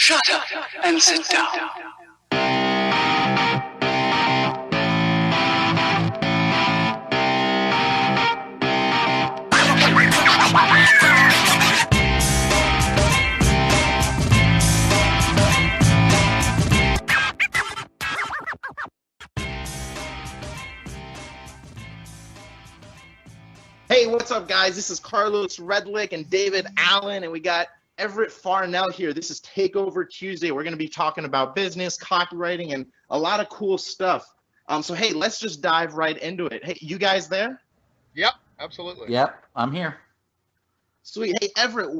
Shut up and sit down. Hey, what's up, guys? This is Carlos Redlick and David Allen, and we got Everett Farnell here. This is Takeover Tuesday. We're going to be talking about business, copywriting, and a lot of cool stuff. So, hey, let's just dive right into it. Hey, you guys there? Yep, absolutely. Yep, I'm here. Sweet. Hey, Everett,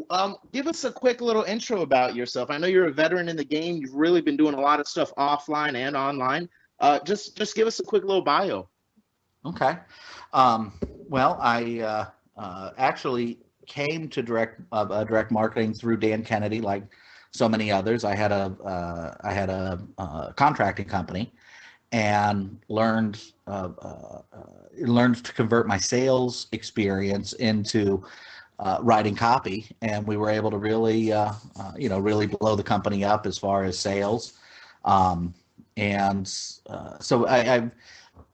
give us a quick little intro about yourself. I know you're a veteran in the game. You've really been doing a lot of stuff offline and online. Just give us a quick little bio. Okay. Well, I actually came to direct marketing through Dan Kennedy, like so many others. I had a contracting company, and learned to convert my sales experience into writing copy, and we were able to really really blow the company up as far as sales. So I've,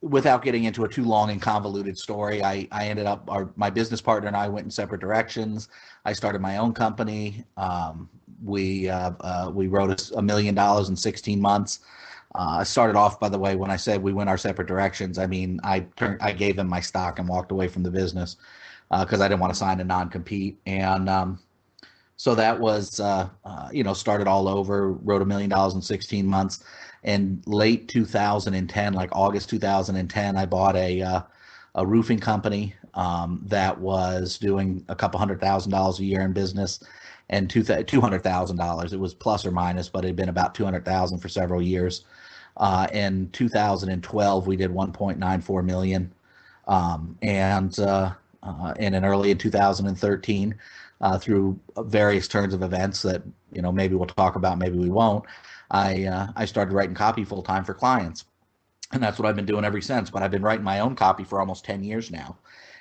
without getting into a too long and convoluted story, I ended up, my business partner and I went in separate directions. I started my own company. We wrote $1 million in 16 months. I started off, by the way, when I said we went our separate directions, I mean, I gave him my stock and walked away from the business because I didn't want to sign a non-compete. And so that was, started all over, wrote $1 million in 16 months. In late 2010, like August 2010, I bought a roofing company that was doing a couple $100,000 a year in business, and $200,000. It was plus or minus, but it had been about $200,000 for several years. In 2012, we did 1.94 million, and in early in 2013, through various turns of events that maybe we'll talk about, maybe we won't. I started writing copy full time for clients, and that's what I've been doing ever since. But I've been writing my own copy for almost 10 years now,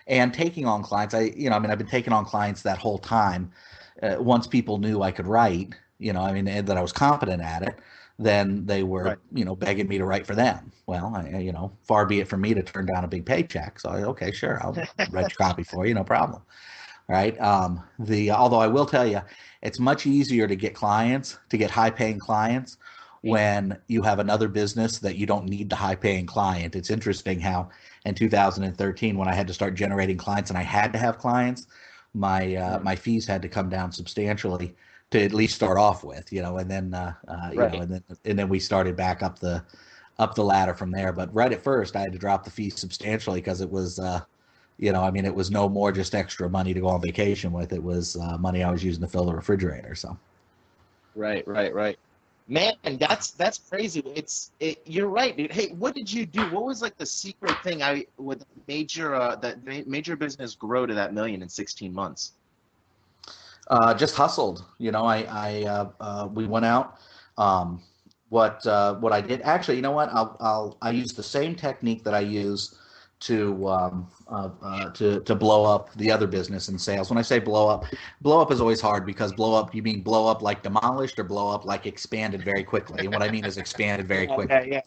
and taking on clients. I've been taking on clients that whole time. Once people knew I could write, and that I was competent at it, then they were, begging me to write for them. Well, far be it from me to turn down a big paycheck. So okay, sure, I'll write your copy for you, no problem. Right. Although I will tell you, it's much easier to get high-paying clients when you have another business that you don't need the high-paying client. It's interesting how in 2013, when I had to start generating clients and I had to have clients, my fees had to come down substantially to at least start off with, and then and then we started back up the ladder from there. But right at first, I had to drop the fees substantially because it was. It was no more just extra money to go on vacation with. It was money I was using to fill the refrigerator. So, right. Man, that's crazy. You're right, dude. Hey, what did you do? What was like the secret thing that made your business grow to that million in 16 months? Just hustled. We went out. What I did, actually, you know what? I used the same technique that I use to blow up the other business in sales. When I say blow up is always hard, because blow up, you mean blow up like demolished or blow up like expanded very quickly? And what I mean is expanded very quickly. Yeah.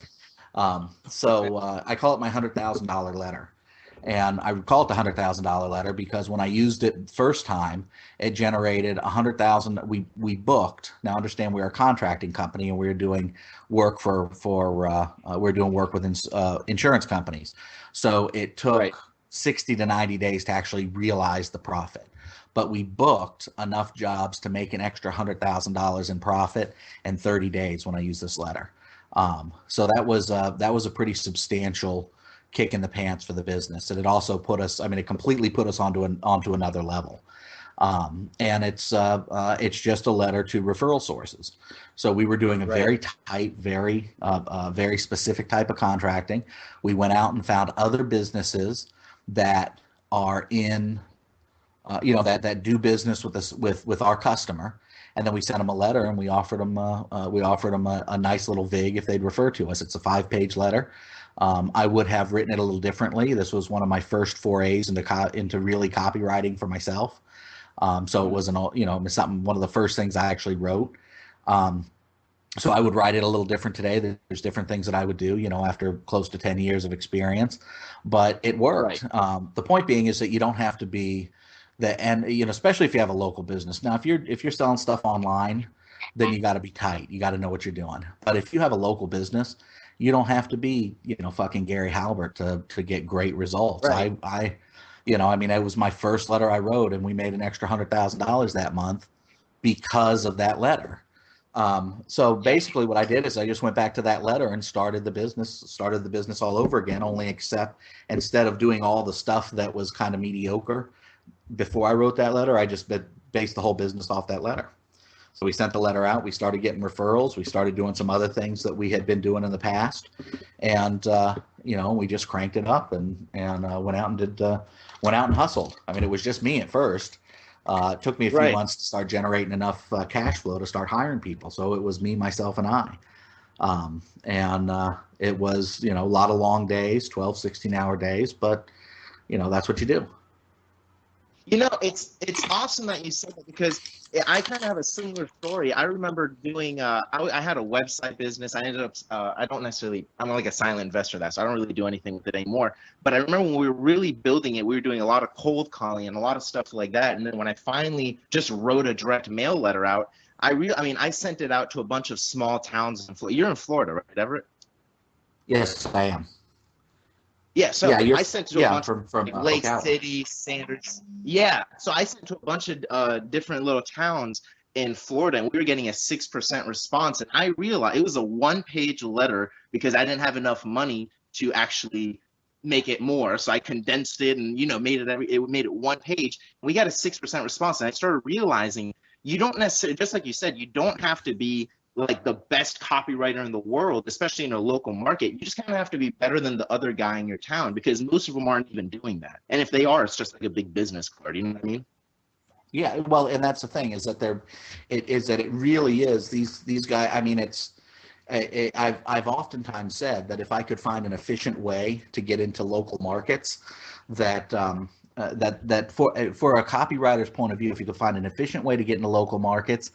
So I call it my $100,000 letter. And I would call it the $100,000 letter because when I used it first time, it generated 100,000. We booked. Now understand, we're a contracting company and we're doing work we're doing work with insurance companies. So it took 60 to 90 days to actually realize the profit. But we booked enough jobs to make an extra $100,000 in profit in 30 days when I used this letter. So that was a pretty substantial kick in the pants for the business, and it also put us. It completely put us onto another level. And it's just a letter to referral sources. So we were doing a very tight, very specific type of contracting. We went out and found other businesses that are in, that do business with us, with our customer, and then we sent them a letter and we offered them a nice little vig if they'd refer to us. It's a 5-page letter. I would have written it a little differently. This was one of my first forays into really copywriting for myself. So it wasn't one of the first things I actually wrote. So I would write it a little different today. There's different things that I would do, after close to 10 years of experience, but it worked. Right. The point being is that you don't have to be and especially if you have a local business. Now, if you're selling stuff online, then you got to be tight. You got to know what you're doing. But if you have a local business, you don't have to be, fucking Gary Halbert to get great results. Right. It was my first letter I wrote, and we made an extra $100,000 that month because of that letter. So basically what I did is I just went back to that letter and started the business all over again, only except instead of doing all the stuff that was kind of mediocre before I wrote that letter, I just based the whole business off that letter. So we sent the letter out, we started getting referrals, we started doing some other things that we had been doing in the past, and we just cranked it up and went out and hustled. I mean, it was just me at first. It took me a few Right. months to start generating enough cash flow to start hiring people. So it was me, myself, and I. It was, a lot of long days, 12, 16-hour days, but, that's what you do. It's awesome that you said that, because I kind of have a similar story. I remember doing, I had a website business. I ended up, I'm like a silent investor so I don't really do anything with it anymore. But I remember when we were really building it, we were doing a lot of cold calling and a lot of stuff like that. And then when I finally just wrote a direct mail letter out, I sent it out to a bunch of small towns in Florida. You're in Florida, right, Everett? Yes, I am. Yeah, so I sent to a bunch from of Lake Ocala. City, Sanders. Yeah, so I sent to a bunch of different little towns in Florida, and we were getting a 6% response. And I realized it was a one-page letter because I didn't have enough money to actually make it more. So I condensed it and made it one page. We got a 6% response, and I started realizing you don't necessarily, just like you said, you don't have to be like the best copywriter in the world, especially in a local market. You just kind of have to be better than the other guy in your town, because most of them aren't even doing that. And if they are, it's just like a big business card. You know what I mean? Yeah, well, and that's the thing is that it really is these guys. I mean, I've oftentimes said that if I could find an efficient way to get into local markets, that that for a copywriter's point of view, if you could find an efficient way to get into local markets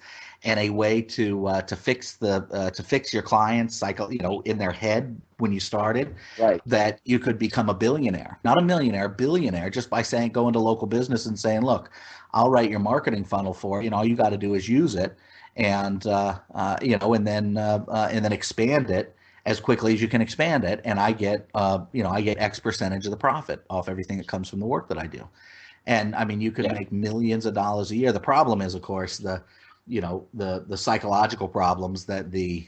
and a way to fix your clients' cycle, in their head when you started, Right. that you could become a billionaire, not a millionaire, billionaire, just by going to local business and saying, look, I'll write your marketing funnel for you. All you got to do is use it, and and then expand it as quickly as you can expand it, and I get X percentage of the profit off everything that comes from the work that I do. And I mean, you could make millions of dollars a year. The problem is, of course, the psychological problems that the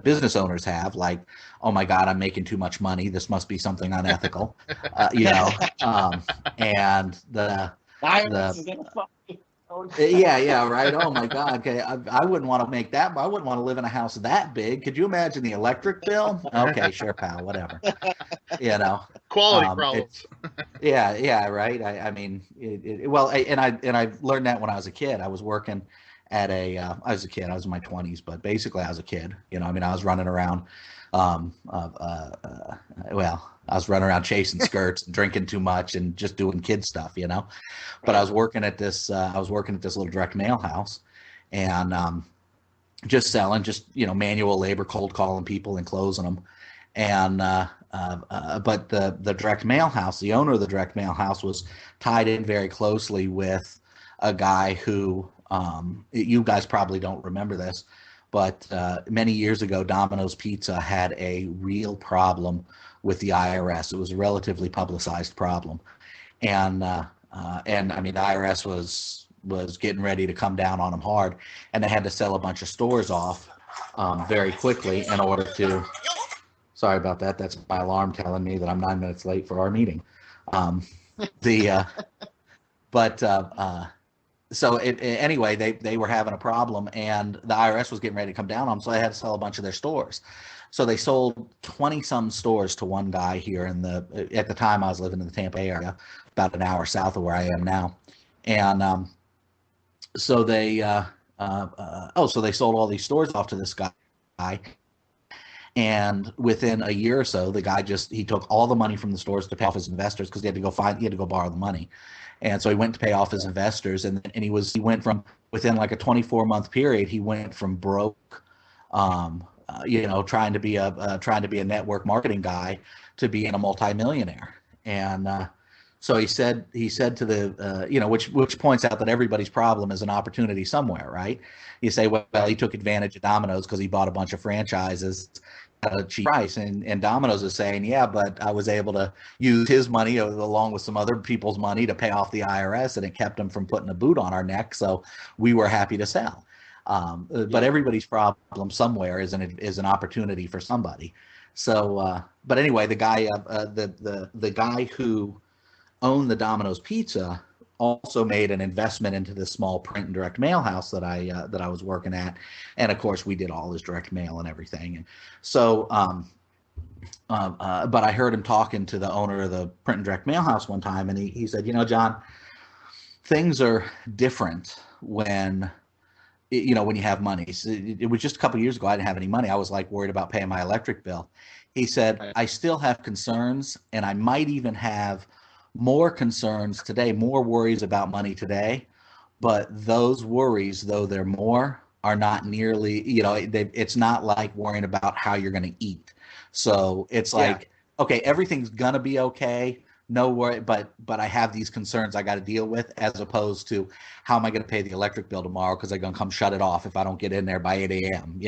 business owners have, like, oh my God, I'm making too much money, this must be something unethical, and the yeah, right. Oh my God. Okay, I wouldn't want to make that. I wouldn't want to live in a house that big. Could you imagine the electric bill? Okay, sure, pal. Whatever. Quality problems. Yeah, right. I mean, I learned that when I was a kid. I was working at I was a kid. I was in my 20s, but basically I was a kid. I was running around. I was running around chasing skirts and drinking too much and just doing kid stuff, But I was working at this little direct mail house, and just selling, manual labor, cold calling people and closing them. And but the direct mail house, the owner of the direct mail house, was tied in very closely with a guy who you guys probably don't remember this, but many years ago, Domino's Pizza had a real problem with the IRS. It was a relatively publicized problem, and I mean, the IRS was getting ready to come down on them hard, and they had to sell a bunch of stores off very quickly in order to. Sorry about that. That's my alarm telling me that I'm 9 minutes late for our meeting. Anyway, they were having a problem, and the IRS was getting ready to come down on them, so they had to sell a bunch of their stores. So they sold 20-some stores to one guy here at the time I was living in the Tampa area, about an hour south of where I am now. And so they sold all these stores off to this guy. And within a year or so, the guy he took all the money from the stores to pay off his investors because he had to go borrow the money. And so he went to pay off his investors, and he went from, within like a 24-month period, he went from broke, trying to be a network marketing guy, to being a multimillionaire. And so he said to the, which points out that everybody's problem is an opportunity somewhere, right? You say, well, he took advantage of Domino's because he bought a bunch of franchises at a cheap price, and Domino's is saying, yeah, but I was able to use his money along with some other people's money to pay off the IRS, and it kept him from putting a boot on our neck, so we were happy to sell. But everybody's problem somewhere is an opportunity for somebody. So, but anyway, the guy who owned the Domino's Pizza also made an investment into this small print and direct mail house that I was working at, and of course we did all his direct mail and everything. And so, but I heard him talking to the owner of the print and direct mail house one time, and he said, John, things are different when when you have money. So it was just a couple of years ago I didn't have any money. I was like worried about paying my electric bill. He said, I still have concerns, and I might even have more concerns today, more worries about money today, but those worries, though they're more, are not nearly, it's not like worrying about how you're going to eat. So it's like, okay, everything's going to be okay. No worry, but I have these concerns I got to deal with, as opposed to how am I going to pay the electric bill tomorrow because they're going to come shut it off if I don't get in there by 8 a.m.,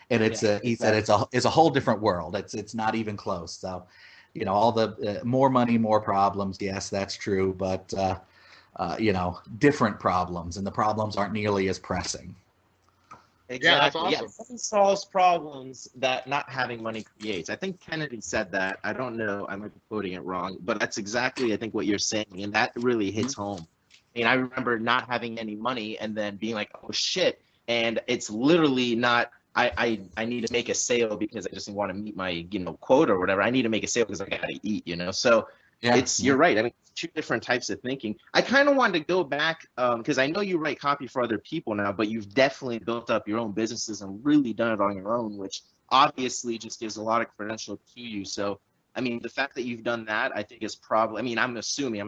And he said it's a whole different world. It's not even close. So, all the more money, more problems. Yes, that's true. But, different problems, and the problems aren't nearly as pressing. Exactly. Yeah, that's awesome. Money solves problems that not having money creates. I think Kennedy said that. I don't know. I might be quoting it wrong, but that's exactly, I think, what you're saying. And that really hits home. I mean, I remember not having any money and then being like, oh, shit. And it's literally not, I need to make a sale because I just want to meet my, quota or whatever. I need to make a sale because I got to eat, So you're right. I mean, two different types of thinking. I kind of wanted to go back because I know you write copy for other people now, but you've definitely built up your own businesses and really done it on your own, which obviously just gives a lot of credential to you. So, I mean, the fact that you've done that, I think is probably, I mean, I'm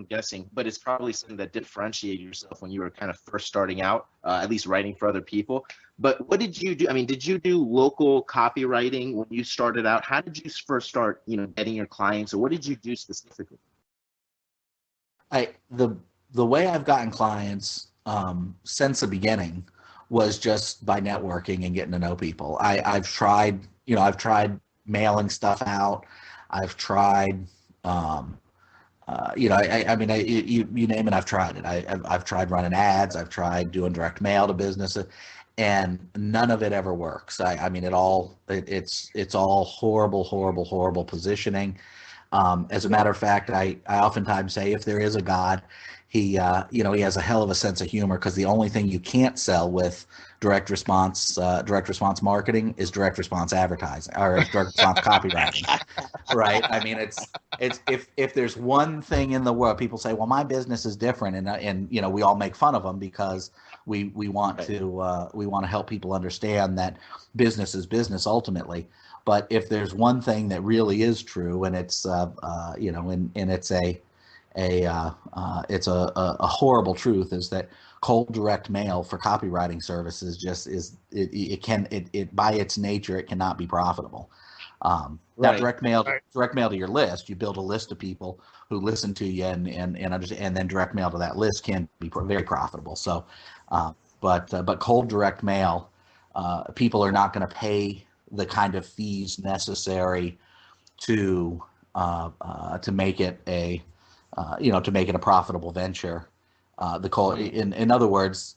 guessing, but it's probably something that differentiated yourself when you were kind of first starting out, at least writing for other people. But what did you do? I mean, did you do local copywriting when you started out? How did you first start, getting your clients, or what did you do specifically? The way I've gotten clients since the beginning was just by networking and getting to know people. I've tried mailing stuff out. I've tried, you name it, I've tried it. I've tried running ads. I've tried doing direct mail to businesses, and none of it ever works. It's all horrible positioning. As a matter of fact, I oftentimes say if there is a God, he has a hell of a sense of humor, because the only thing you can't sell with direct response marketing is direct response advertising, or direct response copywriting, right? I mean, it's if there's one thing in the world, people say, well, my business is different, and we all make fun of them because we want to help people understand that business is business ultimately. But if there's one thing that really is true, and it's it's a horrible truth, is that cold direct mail for copywriting services it by its nature, it cannot be profitable. Now direct mail to your list, you build a list of people who listen to you and then direct mail to that list can be very profitable. So, but cold direct mail, people are not going to pay the kind of fees necessary to make it a profitable venture. In other words,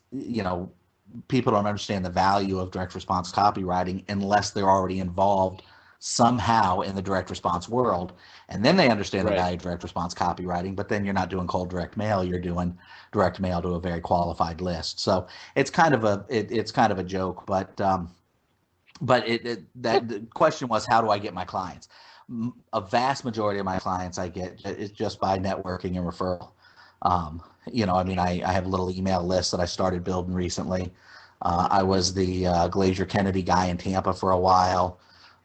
people don't understand the value of direct response copywriting unless they're already involved somehow in the direct response world, and then they understand the value of direct response copywriting. But then you're not doing cold direct mail; you're doing direct mail to a very qualified list. So it's kind of a joke, but the question was, how do I get my clients? A vast majority of my clients I get is just by networking and referral. I have a little email list that I started building recently. I was the Glazier Kennedy guy in Tampa for a while.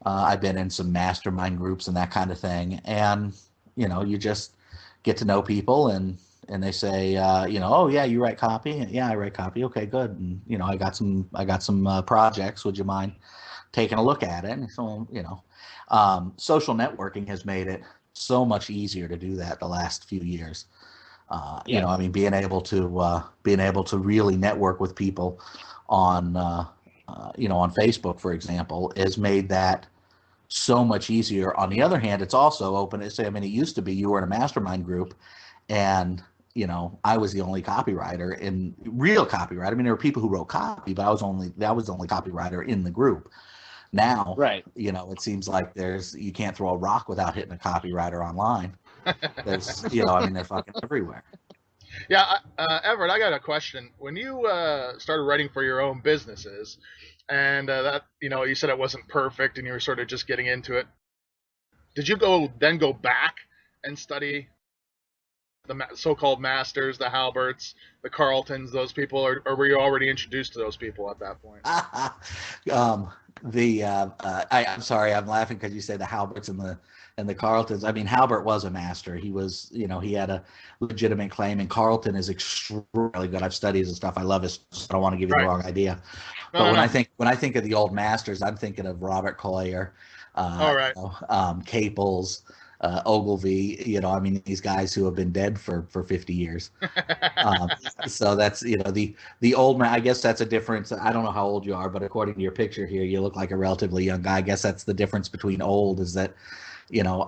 I've been in some mastermind groups and that kind of thing. And, you just get to know people and they say, oh yeah, you write copy? Yeah, I write copy. Okay, good. And, I got some projects. Would you mind taking a look at it? And so, social networking has made it so much easier to do that the last few years. Being able to really network with people on Facebook, for example, has made that so much easier. On the other hand, it's also open. It used to be you were in a mastermind group, and I was the only copywriter in real copywriter. I mean, there were people who wrote copy, but I was the only copywriter in the group. Now, right? It seems like you can't throw a rock without hitting a copywriter online. They're fucking everywhere. Yeah, Everett, I got a question. When you started writing for your own businesses, and that you said it wasn't perfect, and you were sort of just getting into it, did you go back and study the so-called masters, the Halberts, the Carltons, those people, or were you already introduced to those people at that point? I'm sorry, I'm laughing because you say the Halberts and the Carltons. I mean, Halbert was a master. He was, he had a legitimate claim, and Carlton is extremely good. I've studied his stuff. I love his. I don't want to give you the wrong idea. But when I think of the old masters, I'm thinking of Robert Collier, Caples, Ogilvy. These guys who have been dead for 50 years. So that's the old man. I guess that's a difference. I don't know how old you are, but according to your picture here, you look like a relatively young guy. I guess that's the difference between old is that.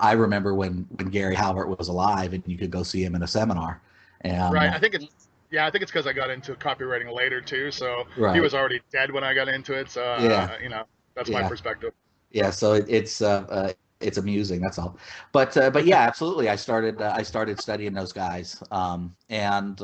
I remember when Gary Halbert was alive and you could go see him in a seminar. And, right. I think it's because I got into copywriting later too. So he was already dead when I got into it. So, that's my perspective. Yeah. So it's amusing. That's all. But yeah, absolutely. I started studying those guys and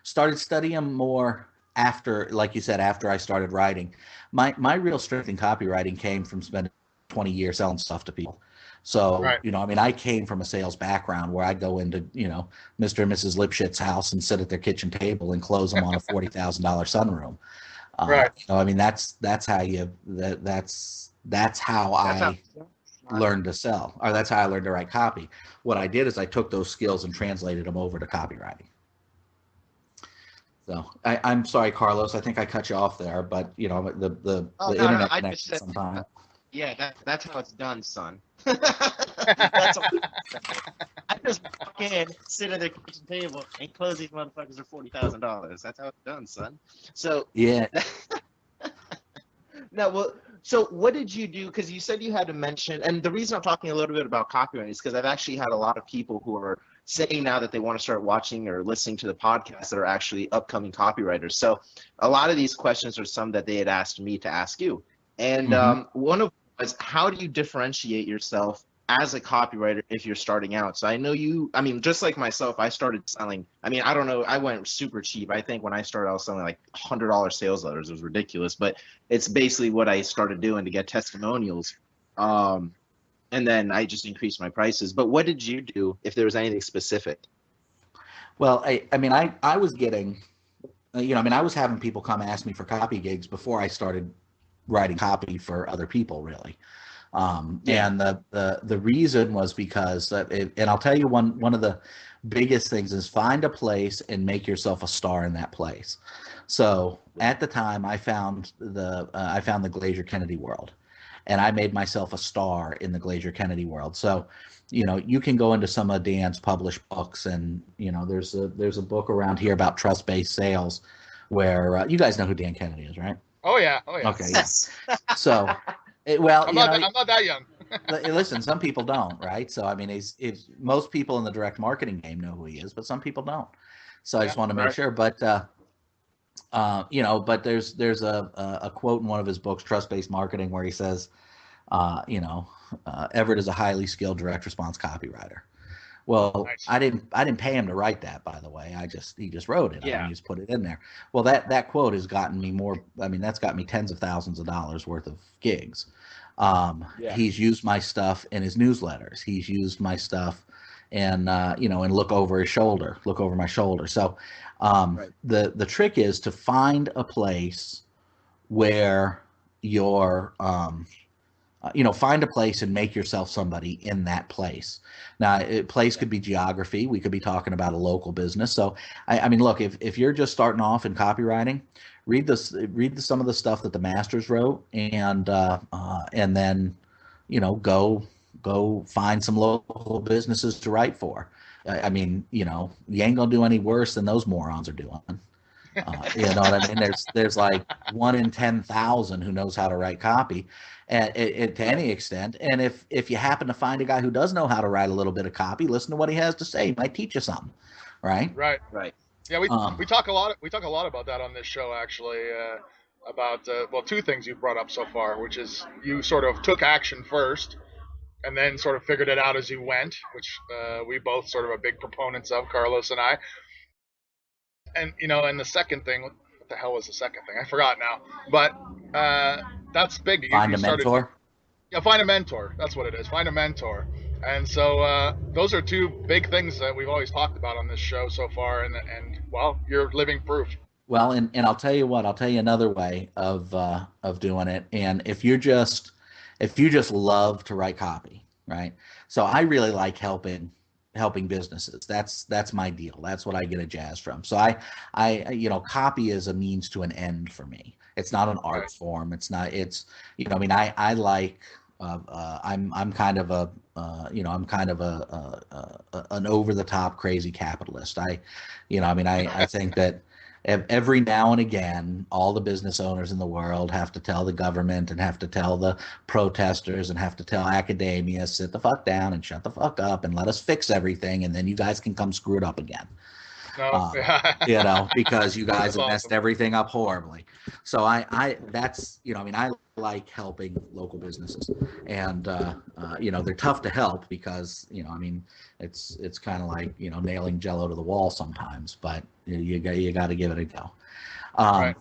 started studying them more after, like you said, after I started writing. My real strength in copywriting came from spending 20 years selling stuff to people. So, I came from a sales background where I'd go into, Mr. and Mrs. Lipschit's house and sit at their kitchen table and close them on a $40,000 sunroom. That's how I learned to sell, or that's how I learned to write copy. What I did is I took those skills and translated them over to copywriting. So I'm sorry, Carlos, I think I cut you off there, but the internet connection sometimes. Yeah, that's how it's done, son. That's all. I just walk in, sit at their kitchen table, and close these motherfuckers for $40,000. That's how it's done, son. So yeah. No, well, so what did you do? Because you said you had to mention, and the reason I'm talking a little bit about copywriting is because I've actually had a lot of people who are saying now that they want to start watching or listening to the podcast that are actually upcoming copywriters. So a lot of these questions are some that they had asked me to ask you. And one of was how do you differentiate yourself as a copywriter if you're starting out? So I know just like myself, I started selling. I don't know, I went super cheap. I think when I started, I was selling like $100 sales letters. It was ridiculous, but it's basically what I started doing to get testimonials. And then I just increased my prices. But what did you do if there was anything specific? Well, I was getting, I was having people come ask me for copy gigs before I started writing copy for other people, really. And the reason was because, and I'll tell you one of the biggest things is find a place and make yourself a star in that place. So at the time, I found the Glazier Kennedy world, and I made myself a star in the Glazier Kennedy world. So, you can go into some of Dan's published books, and there's a book around here about trust-based sales, where you guys know who Dan Kennedy is, right? Oh yeah. Okay. Yes. So, I'm not that young. Listen, some people don't, right? So he's most people in the direct marketing game know who he is, but some people don't. So I just want to make sure. But but there's a quote in one of his books, Trust Based Marketing, where he says, Everett is a highly skilled direct response copywriter. Well, nice. I didn't pay him to write that, by the way. He just wrote it. He just put it in there. Well, that quote has gotten me more. That's got me tens of thousands of dollars worth of gigs. He's used my stuff in his newsletters. He's used my stuff, and and look over my shoulder. So, the trick is to find a place where your find a place and make yourself somebody in that place. Now, place could be geography. We could be talking about a local business. So, I mean, look, if you're just starting off in copywriting, read some of the stuff that the masters wrote, and then, go find some local businesses to write for. I mean, you ain't gonna do any worse than those morons are doing. You know what I mean? There's like 1 in 10,000 who knows how to write copy, to any extent. And if you happen to find a guy who does know how to write a little bit of copy, listen to what he has to say. He might teach you something, right? Right. Yeah, we talk a lot about that on this show, actually. About two things you've brought up so far, which is you sort of took action first, and then sort of figured it out as you went, which we both sort of are big proponents of, Carlos and I. And and the second thing, what the hell was the second thing? I forgot now. But that's big. Find a mentor. Yeah, find a mentor. That's what it is. Find a mentor. And so those are two big things that we've always talked about on this show so far. And well, you're living proof. Well, and I'll tell you what. I'll tell you another way of doing it. And if you just love to write copy, right? So I really like helping businesses. That's my deal. That's what I get a jazz from. So I copy is a means to an end for me. It's not an art form. It's not, I mean, I like, I'm kind of a, an over the top crazy capitalist. I think that every now and again, all the business owners in the world have to tell the government and have to tell the protesters and have to tell academia, sit the fuck down and shut the fuck up and let us fix everything, and then you guys can come screw it up again. Because you guys have messed everything up horribly. So I like helping local businesses, and they're tough to help because it's kind of like nailing Jello to the wall sometimes, but you got to give it a go. Right.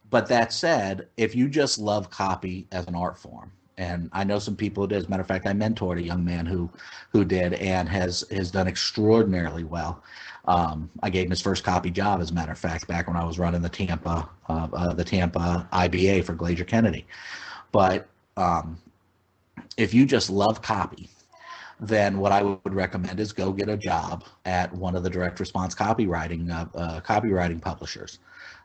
But that said, if you just love copy as an art form, and I know some people who did. As a matter of fact, I mentored a young man who did and has done extraordinarily well. I gave him his first copy job, as a matter of fact, back when I was running the Tampa IBA for Glazier Kennedy. But if you just love copy, then what I would recommend is go get a job at one of the direct response copywriting publishers.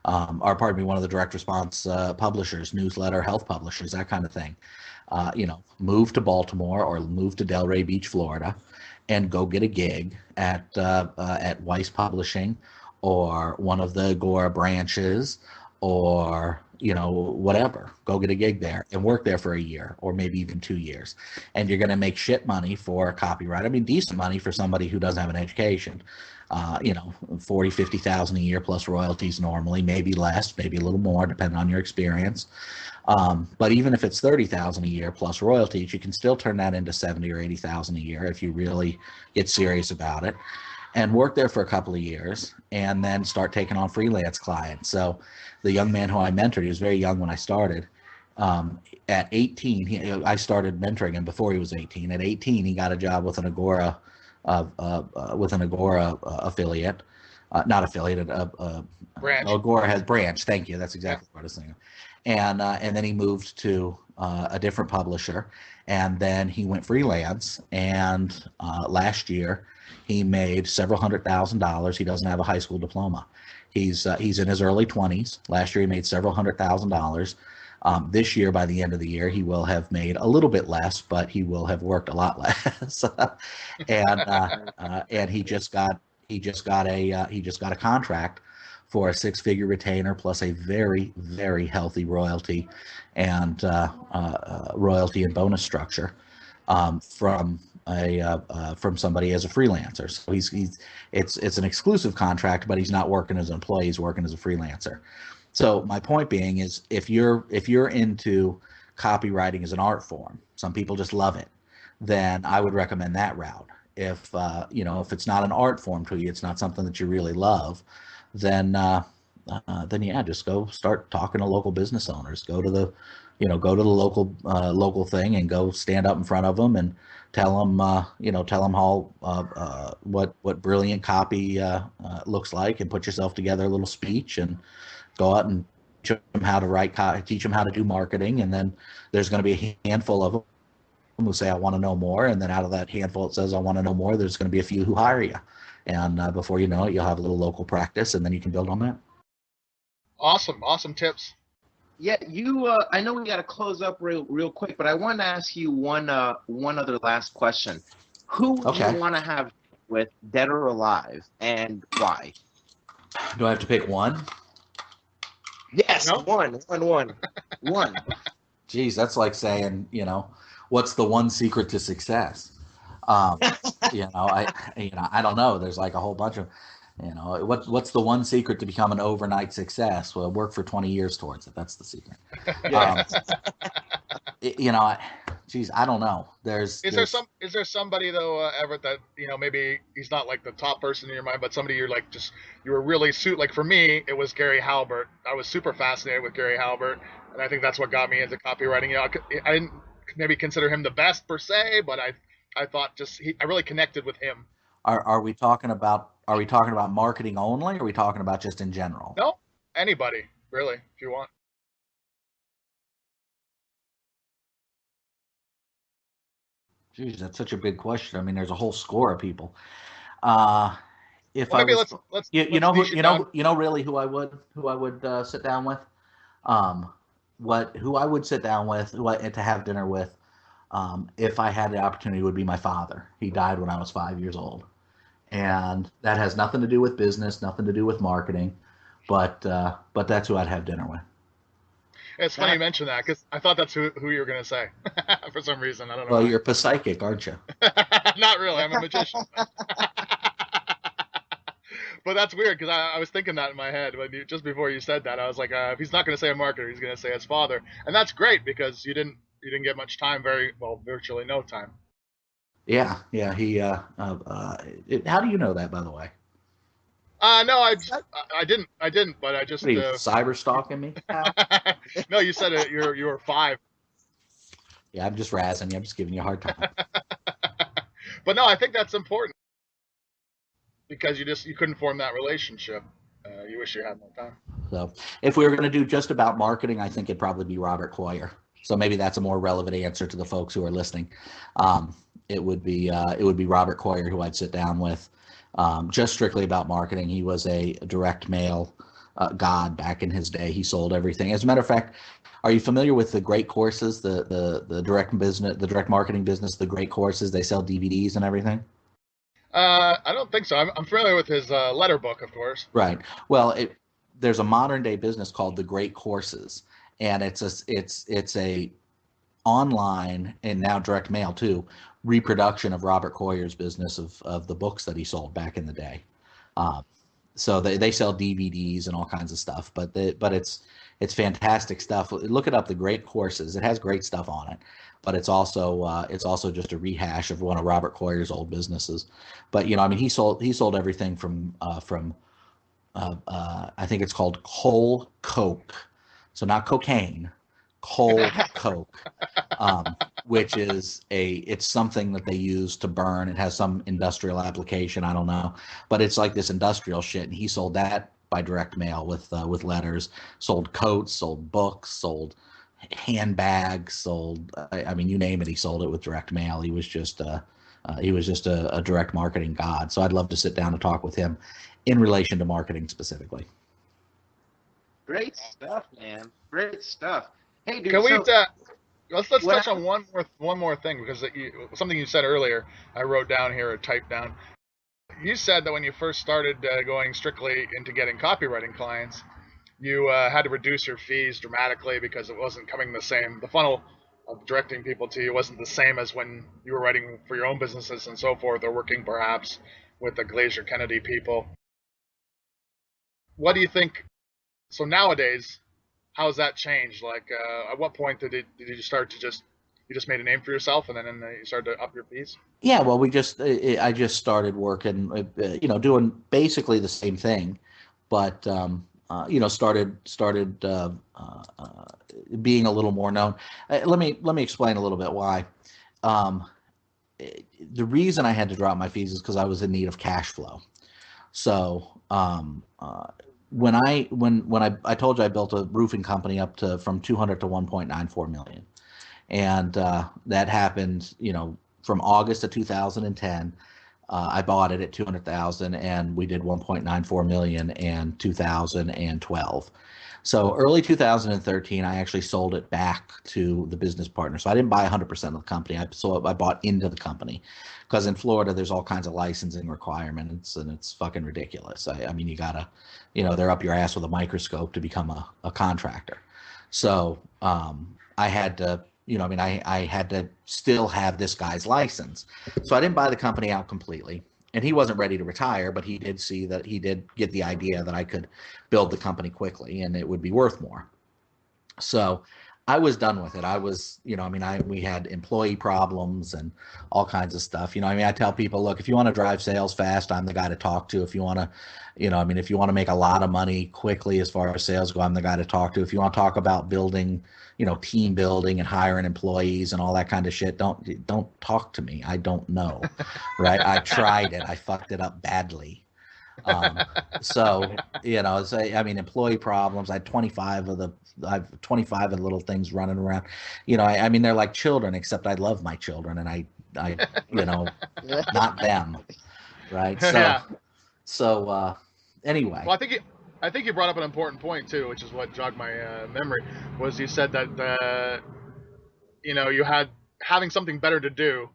One of the direct response publishers, newsletter, health publishers, that kind of thing. Move to Baltimore or move to Delray Beach, Florida, and go get a gig at Weiss Publishing or one of the Agora branches or whatever. Go get a gig there and work there for a year or maybe even 2 years, and you're going to make shit money for a copyright. I mean, decent money for somebody who doesn't have an education. 40,000-50,000 a year plus royalties normally, maybe less, maybe a little more depending on your experience. But even if it's 30,000 a year plus royalties, you can still turn that into 70 or 80,000 a year if you really get serious about it, and work there for a couple of years and then start taking on freelance clients. So the young man who I mentored, he was very young when I started. At 18, I started mentoring him before he was 18. At 18, he got a job with an Agora affiliate, not affiliate, branch. Agora has branch. Thank you. That's exactly what I was saying. And then he moved to a different publisher, and then he went freelance. And last year, he made several $100,000. He doesn't have a high school diploma. He's in his early 20s. Last year, he made several $100,000. This year, by the end of the year, he will have made a little bit less, but he will have worked a lot less. And he just got a contract for a 6-figure retainer plus a very, very healthy royalty and bonus structure from somebody as a freelancer. So it's an exclusive contract, but he's not working as an employee; he's working as a freelancer. So my point being is, if you're into copywriting as an art form, some people just love it, then I would recommend that route. If it's not an art form to you, it's not something that you really love, then just go start talking to local business owners. Go to the local thing and go stand up in front of them and tell them how what brilliant copy looks like, and put yourself together a little speech and go out and teach them how to write, teach them how to do marketing, and then there's going to be a handful of them who say, I want to know more. And then out of that handful that says, I want to know more, there's going to be a few who hire you. And before you know it, you'll have a little local practice, and then you can build on that. Awesome tips. Yeah, I know we got to close up real quick, but I want to ask you one other last question. Who do you want to have with, dead or alive, and why? Do I have to pick one? Yes, no? One. Geez, that's like saying, what's the one secret to success? I don't know. There's like a whole bunch of, what's the one secret to become an overnight success? Well, work for 20 years towards it. That's the secret. Geez, I don't know. Is there somebody though, Everett, that maybe he's not like the top person in your mind, but somebody you were really like for me, it was Gary Halbert. I was super fascinated with Gary Halbert, and I think that's what got me into copywriting. I didn't maybe consider him the best per se, but I thought I really connected with him. Are we talking about marketing only, or are we talking about just in general? No, anybody really, if you want. Geez, that's such a big question. I mean, there's a whole score of people. Really who I would sit down with, who I would sit down with, to have dinner with, if I had the opportunity, would be my father. He died when I was 5 years old, and that has nothing to do with business, nothing to do with marketing, but that's who I'd have dinner with. It's funny you mention that, because I thought that's who you were going to say for some reason. I don't know. Well, you're a psychic, aren't you? Not really. I'm a magician. But that's weird, because I was thinking that in my head just before you said that. I was like, if he's not going to say a marketer, he's going to say his father, and that's great because you didn't get much time, virtually no time. Yeah. He. How do you know that, by the way? No, I didn't, but I just. Are you cyber stalking me? No, you said it. You were 5. Yeah, I'm just razzing you. I'm just giving you a hard time. But no, I think that's important because you couldn't form that relationship. You wish you had more time. So, if we were going to do just about marketing, I think it'd probably be Robert Coyer. So maybe that's a more relevant answer to the folks who are listening. It would be Robert Coyer who I'd sit down with. Just strictly about marketing. He was a direct mail god back in his day. He sold everything. As a matter of fact, are you familiar with the Great Courses, the direct business, the direct marketing business, the Great Courses? They sell DVDs and everything. I don't think so. I'm familiar with his letter book, of course. Right. Well, there's a modern day business called the Great Courses, and it's a online and now direct mail too reproduction of Robert Coyer's business of the books that he sold back in the day. So they sell DVDs and all kinds of stuff, but it's fantastic stuff. Look it up, the Great Courses. It has great stuff on it, but it's also just a rehash of one of Robert Coyer's old businesses. But he sold everything from I think it's called Coal Coke, so not cocaine, Coal Coke. Which is it's something that they use to burn. It has some industrial application, I don't know, but it's like this industrial shit. And he sold that by direct mail with letters. Sold coats, sold books, sold handbags, sold. I mean, you name it, he sold it with direct mail. He was just a direct marketing god. So I'd love to sit down and talk with him in relation to marketing specifically. Great stuff, man. Great stuff. Hey, dude. Let's touch on one more thing, because something you said earlier, I wrote down here or typed down. You said that when you first started going strictly into getting copywriting clients, you had to reduce your fees dramatically because it wasn't coming the same. The funnel of directing people to you wasn't the same as when you were writing for your own businesses and so forth, or working perhaps with the Glacier Kennedy people. What do you think? So nowadays, how has that changed? Like, at what point did you start to you just made a name for yourself, and then you started to up your fees? Yeah, well, I just started working, doing basically the same thing, but started being a little more known. Let me explain a little bit why. The reason I had to drop my fees is because I was in need of cash flow. So when I told you I built a roofing company from 200 to 1.94 million, And that happened, from August of 2010. I bought it at 200,000, and we did 1.94 million in 2012. So early 2013, I actually sold it back to the business partner. So I didn't buy 100% of the company. I bought into the company, because in Florida there's all kinds of licensing requirements, and it's fucking ridiculous. I mean, you gotta, they're up your ass with a microscope to become a contractor. So I had to, I had to still have this guy's license. So I didn't buy the company out completely. And he wasn't ready to retire, but he did see that he did get the idea that I could build the company quickly and it would be worth more. So I was done with it. I was, we had employee problems and all kinds of stuff. I tell people, look, if you want to drive sales fast, I'm the guy to talk to. If you want to, if you want to make a lot of money quickly as far as sales go, I'm the guy to talk to. If you want to talk about building, team building and hiring employees and all that kind of shit, don't talk to me. I don't know, right? I tried it. I fucked it up badly. Employee problems. I have 25 of the little things running around. They're like children, except I love my children, and I not them, right? Anyway. Well, I think you brought up an important point too, which is what jogged my memory. Was you said that you had having something better to do,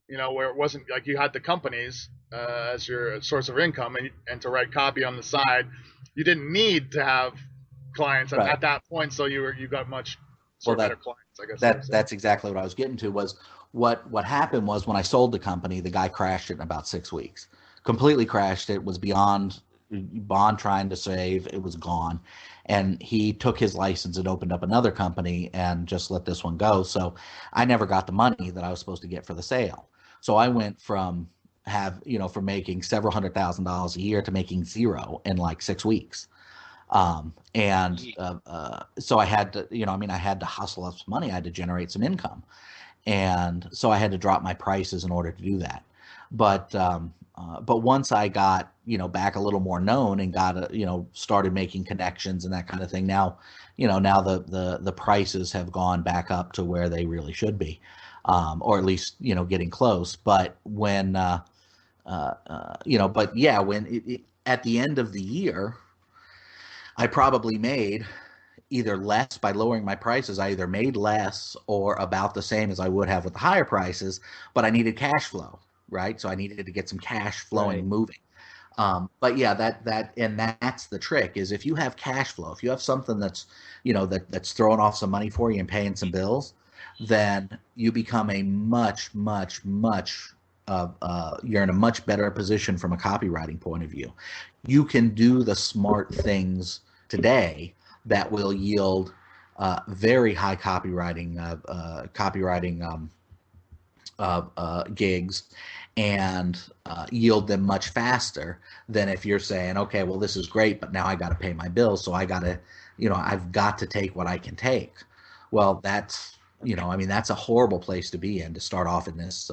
where it wasn't like you had the companies as your source of income and to write copy on the side. You didn't need to have clients at that point, so you got much better clients, I guess. That's exactly what I was getting to. Was what happened was, when I sold the company, the guy crashed it in about 6 weeks. Completely crashed it. Was beyond bond trying to save. It was gone. And he took his license and opened up another company and just let this one go. So I never got the money that I was supposed to get for the sale. So I went from from making several $100,000 a year to making zero in like 6 weeks. So I had to, I had to hustle up some money. I had to generate some income. And so I had to drop my prices in order to do that. But once I got, back a little more known and got, started making connections and that kind of thing, now the prices have gone back up to where they really should be, or at least, getting close. But when, at the end of the year, I probably made either less by lowering my prices. I either made less or about the same as I would have with the higher prices, but I needed cash flow, right? So I needed to get some cash flowing, moving. But yeah, that's the trick, is if you have cash flow, if you have something that's, that's throwing off some money for you and paying some bills, then you become a much, much, much, you're in a much better position from a copywriting point of view. You can do the smart things today that will yield very high copywriting gigs, and yield them much faster than if you're saying, okay, well, this is great, but now I got to pay my bills, so I got to, I've got to take what I can take. Well, that's, that's a horrible place to be in to start off in this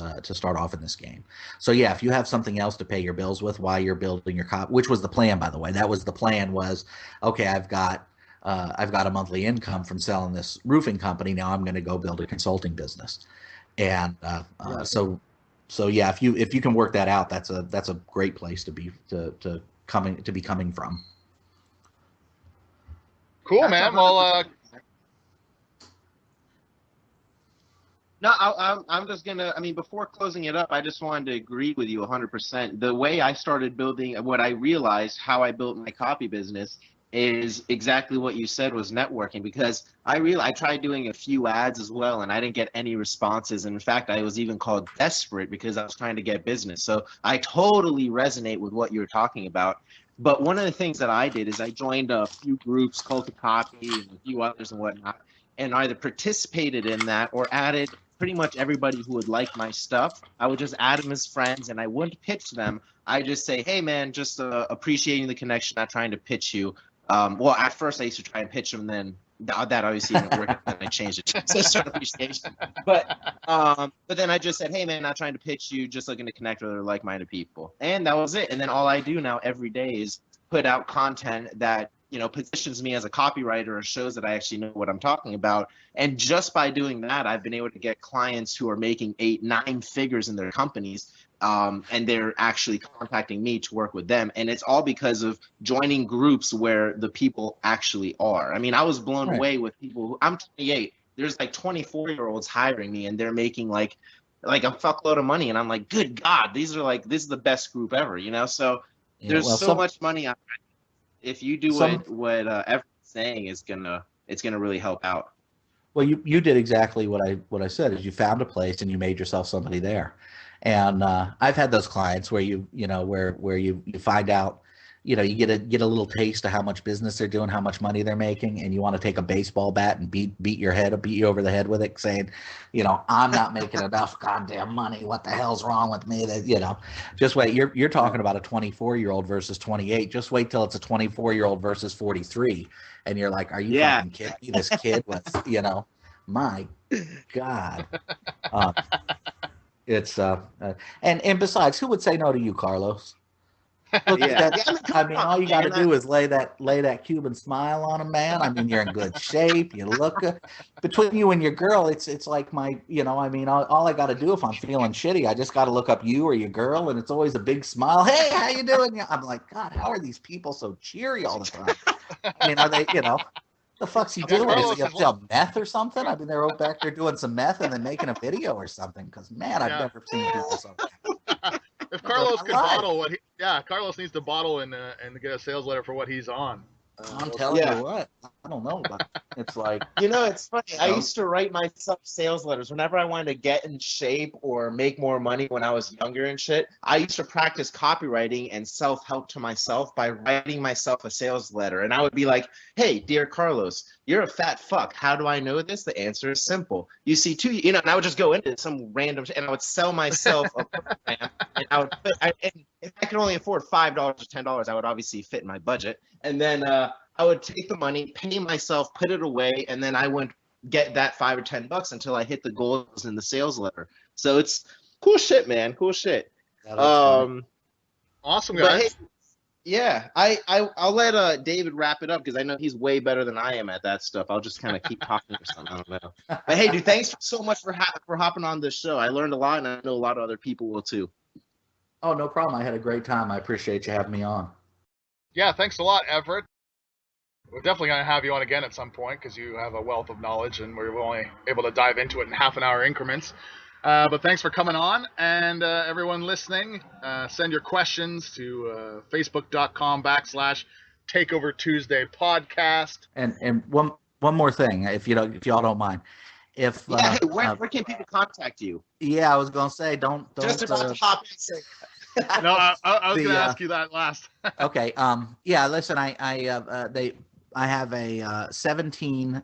game. So yeah, if you have something else to pay your bills with while you're building your which was the plan, by the way. That was the plan, was, okay, I've got a monthly income from selling this roofing company. Now I'm going to go build a consulting business. And so yeah, if you can work that out, that's a great place to be coming from. Cool, man. Well, no, I'm just gonna. Before closing it up, I just wanted to agree with you 100%. The way I started building, what I realized, how I built my copy business, is exactly what you said, was networking. Because I tried doing a few ads as well, and I didn't get any responses. And in fact, I was even called desperate because I was trying to get business. So I totally resonate with what you're talking about. But one of the things that I did is I joined a few groups, Cult of Copy and a few others and whatnot, and either participated in that or added pretty much everybody who would like my stuff. I would just add them as friends, and I wouldn't pitch them. I just say, hey man, just appreciating the connection, not trying to pitch you. Well, at first I used to try and pitch them, then that obviously didn't work, and then I changed it to start appreciation. But then I just said, hey man, not trying to pitch you, just looking to connect with other like-minded people. And that was it. And then all I do now every day is put out content that positions me as a copywriter or shows that I actually know what I'm talking about. And just by doing that, I've been able to get clients who are making 8-9 figures in their companies. And they're actually contacting me to work with them. And it's all because of joining groups where the people actually are. I mean, I was blown away with people I'm 28. There's like 24-year-olds hiring me, and they're making like a fuckload of money. And I'm like, good God, this is the best group ever, So there's so much money out there. If you do what Everett's saying, it's gonna really help out. Well, you did exactly what I said. Is you found a place and you made yourself somebody there. And I've had those clients where you find out, you get a little taste of how much business they're doing, how much money they're making, and you want to take a baseball bat and beat you over the head with it, saying, I'm not making enough goddamn money. What the hell's wrong with me? That just wait. You're talking about a 24-year-old versus 28. Just wait till it's a 24-year-old versus 43, and you're like, are you fucking kidding me? This kid was, my God. It's and besides, who would say no to you, Carlos? Look at that. I mean, all you got to do is lay that Cuban smile on him, man. I mean, you're in good shape. You look good. Between you and your girl, it's like my, I mean, all I got to do if I'm feeling shitty, I just got to look up you or your girl, and it's always a big smile. Hey, how you doing? I'm like, God, how are these people so cheery all the time? I mean, are they, the fuck's he doing? Is he up to meth or something? I mean, they're back there doing some meth and then making a video or something. Because man, I've never seen people so. If Carlos could bottle Carlos needs to bottle and get a sales letter for what he's on. I'm telling you what, I don't know, but it's like it's funny. I used to write myself sales letters whenever I wanted to get in shape or make more money when I was younger and shit. I used to practice copywriting and self-help to myself by writing myself a sales letter, and I would be like, "Hey, dear Carlos, you're a fat fuck. How do I know this? The answer is simple. You see, and I would just go into some random and I would sell myself a program, and and if I could only afford $5 or $10, I would obviously fit in my budget. And then I would take the money, pay myself, put it away, and then I would get that $5 or $10 until I hit the goals in the sales letter. So it's cool shit, man. Cool shit. Awesome, guys. Hey, I'll let David wrap it up because I know he's way better than I am at that stuff. I'll just kind of keep talking or something. I don't know. But hey, dude, thanks so much for hopping on this show. I learned a lot, and I know a lot of other people will too. Oh, no problem. I had a great time. I appreciate you having me on. Yeah, thanks a lot, Everett. We're definitely going to have you on again at some point because you have a wealth of knowledge and we're only able to dive into it in half-an-hour increments. But thanks for coming on, and everyone listening, send your questions to facebook.com/Takeover Tuesday podcast. And one more thing, if y'all don't mind. Where can people contact you? Yeah, I was gonna say don't just about to hop in. Say. No, I was gonna ask you that last. Okay. Listen, I have a 17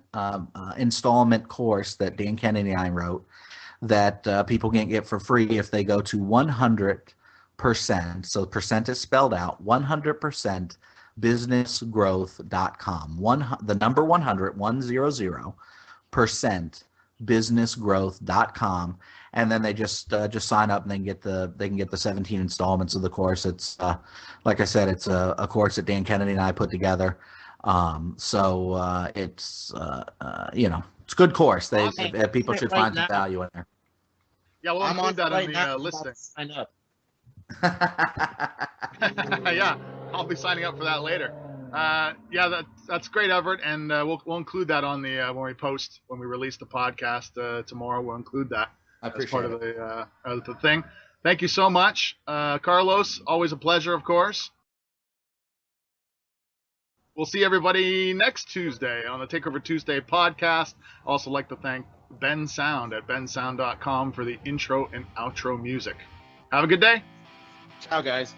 installment course that Dan Kennedy and I wrote that people can get for free if they go to 100%. So percent is spelled out 100% businessgrowth.com. The number 100% businessgrowth.com, and then they just sign up and they can get the 17 installments of the course. It's like I said, it's a course that Dan Kennedy and I put together. It's it's a good course. People should find some value in there. Yeah, we'll include that in the listing. Sign up. Yeah, I'll be signing up for that later. That's great, Everett, and we'll include that on the when we release the podcast tomorrow. We'll include that as part of the thing. Thank you so much, Carlos. Always a pleasure, of course. We'll see everybody next Tuesday on the Takeover Tuesday podcast. Also like to thank Ben Sound at bensound.com for the intro and outro music. Have a good day. Ciao, guys.